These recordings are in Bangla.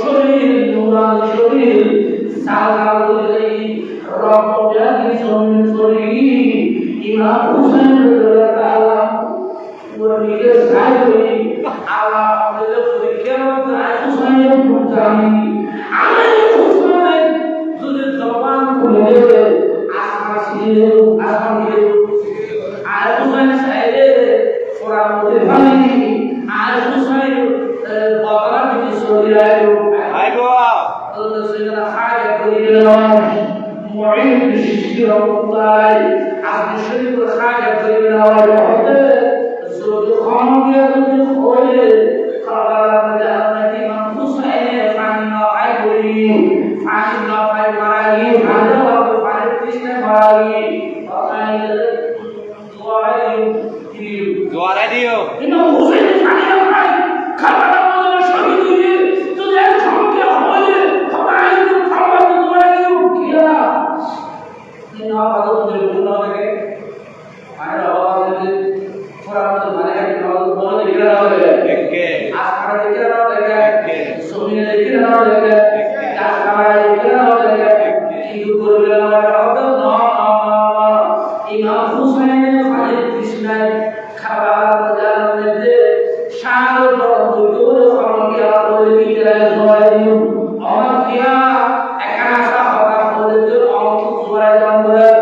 শরীর নুরানি শরীর সালাল দিলেই রক্তজানি শরীর ইমাম হুসাইন রাদিয়াল্লাহু তাআলা ওদিকে সাইয়ে আল্লাহ আমাদের পরীক্ষার মধ্যে হুসাইনের পূজারি আমি হুসাইন যদি জবান খুলে দেবে আসমানে আর হুসাইন সাইয়ে কোরআন মধ্যে পানি আর হুসাইন বাবা বিনি সরিয়ায় আইগো আল্লাহ সাইয়েদনা হাজা করিলাম মুঈদ শিরকুল্লাহ আপনি শরীফ হাজা করিলাম হতে যদি খামগে যদি হয় খাবার জান্নাতি মান হুসাইনে পানি না আই করি পানি না পাই মারাই ভালো হবে পানি তৃষ্ণা মারাই দোয়া দিও কিন্তু হুসাইন পানি না পাই খাবার মধ্যে শহীদ হয়ে যদি এক খামগে হয় খাবার খাবার দোয়া দিও কিয়া না বাদল করে বলনা লাগে আর আওয়াজ কোরআন মানে একটা বড় দিকরা হবে একে আসমানা দিকরা হবে একে জমিনে দিকরা হবে একে আসমানা দিকরা হবে একে কি করবে আমার হবে না ইমাম হুসাইনের ফালে কৃষ্ণায় খাবার জানতে শাল দরদ করে খরকিয়া বলে দিতে হয় আমার কিয়া একা আসা হতা বলে যে অত জোরে দাম বলে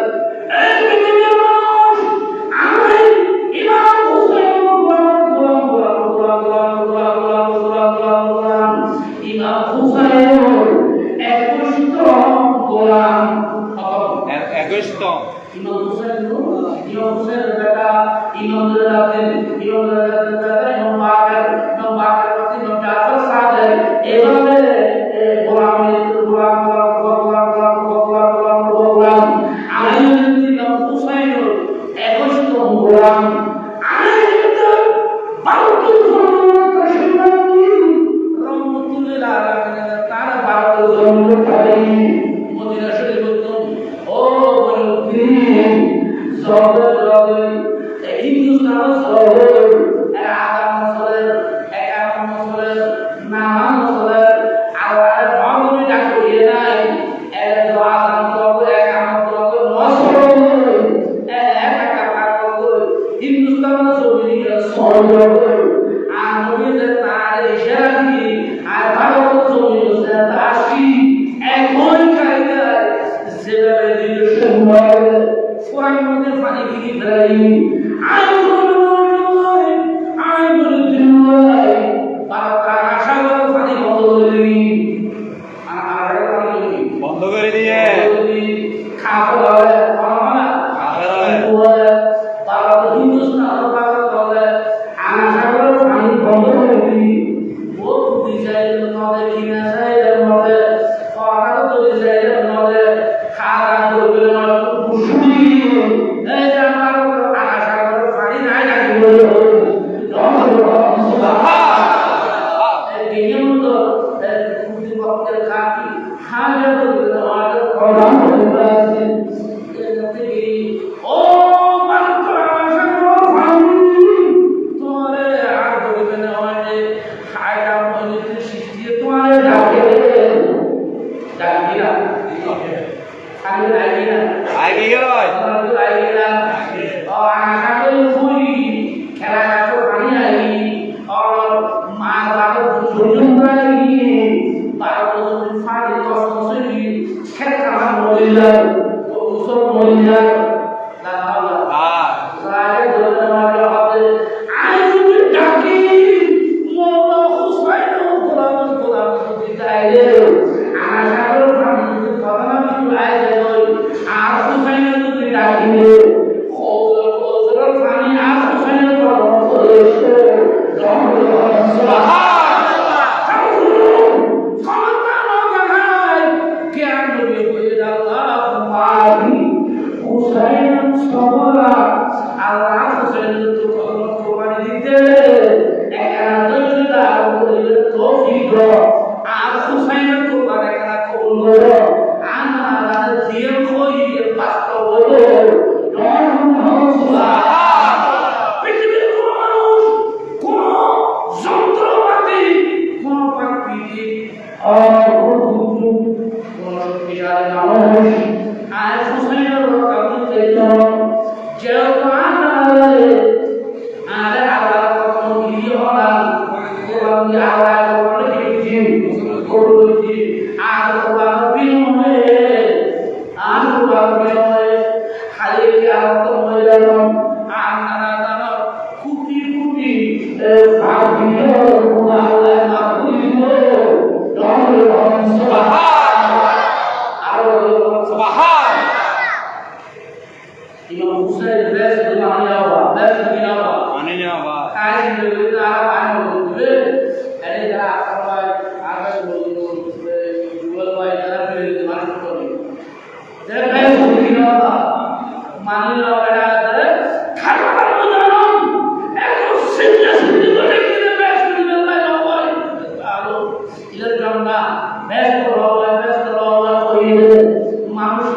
মানুষ